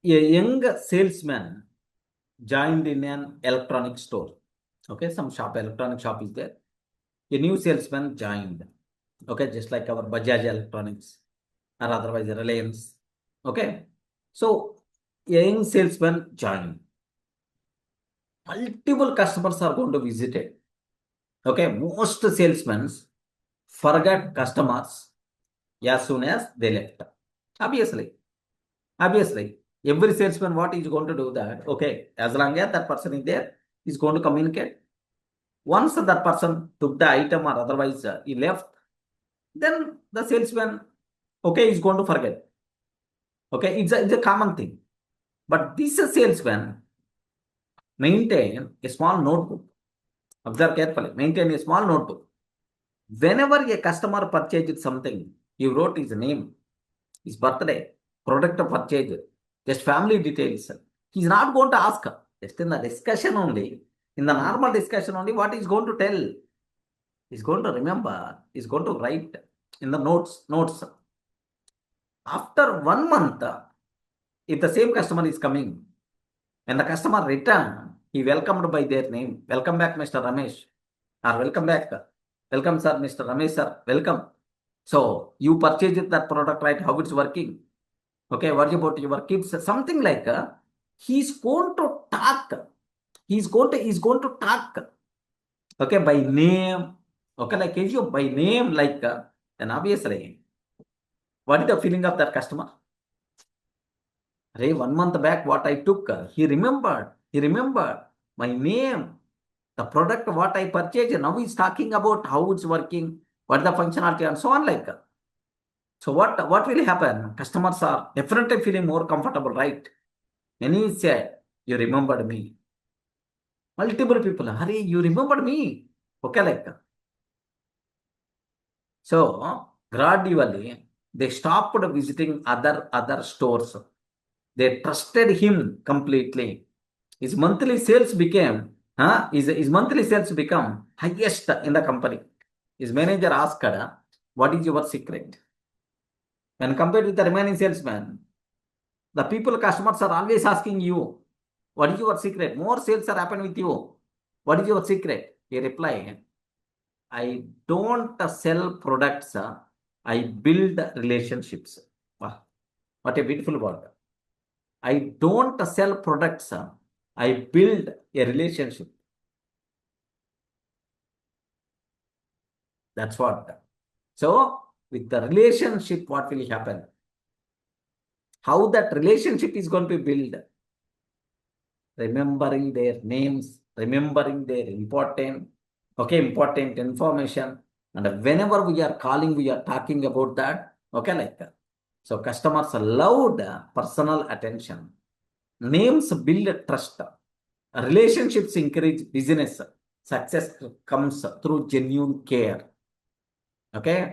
A young salesman joined in an electronic store. Okay, some shop, electronic shop is there. A new salesman joined. Okay, just like our Bajaj Electronics or otherwise Reliance. Okay, so a young salesman joined. Multiple customers are going to visit it. Okay, most salesmen forget customers as soon as they left. Obviously, every salesman, what is going to do that? Okay, as long as that person is there, is going to communicate. Once that person took the item or otherwise he left, then the salesman, okay, is going to forget. Okay, it's a common thing. But this salesman maintain a small notebook. Observe carefully. Maintain a small notebook. Whenever a customer purchased something, he wrote his name, his birthday, product purchase, just family details. He's not going to ask. Just in the discussion only, in the normal discussion only, what he's going to tell. He's going to remember, he's going to write in the notes. After 1 month, if the same customer is coming, when the customer return, he welcomed by their name. Welcome back, Mr. Ramesh. Or welcome back. Welcome, sir, Mr. Ramesh, sir. Welcome. So you purchased that product, right? How it's working? Okay, what about your kids? Something like he's going to talk. He's going to talk. Okay, by name. Okay, like if you by name, like then obviously, what is the feeling of that customer? Hey, 1 month back, what I took, he remembered. He remembered my name, the product, what I purchased. Now he's talking about how it's working, what the functionality, and so on. Like, so what will happen? Customers are definitely feeling more comfortable, right? When he said, "You remembered me." Multiple people, Hari, you remembered me. Okay, like so. Gradually, they stopped visiting other stores. They trusted him completely. His monthly sales became his monthly sales become highest in the company. His manager asked, "What is your secret?" When compared with the remaining salesman, the people customers are always asking you, "What is your secret?" More sales are happening with you. What is your secret? He replied, "I don't sell products. I build relationships." Wow, what a beautiful word. I don't sell products. I build a relationship. That's what. So, with the relationship, what will happen? How that relationship is going to be built? Remembering their names, remembering their important information. And whenever we are calling, we are talking about that. Okay, like that. So, customers allowed personal attention. Names build trust. Relationships encourage business. Success comes through genuine care. Okay,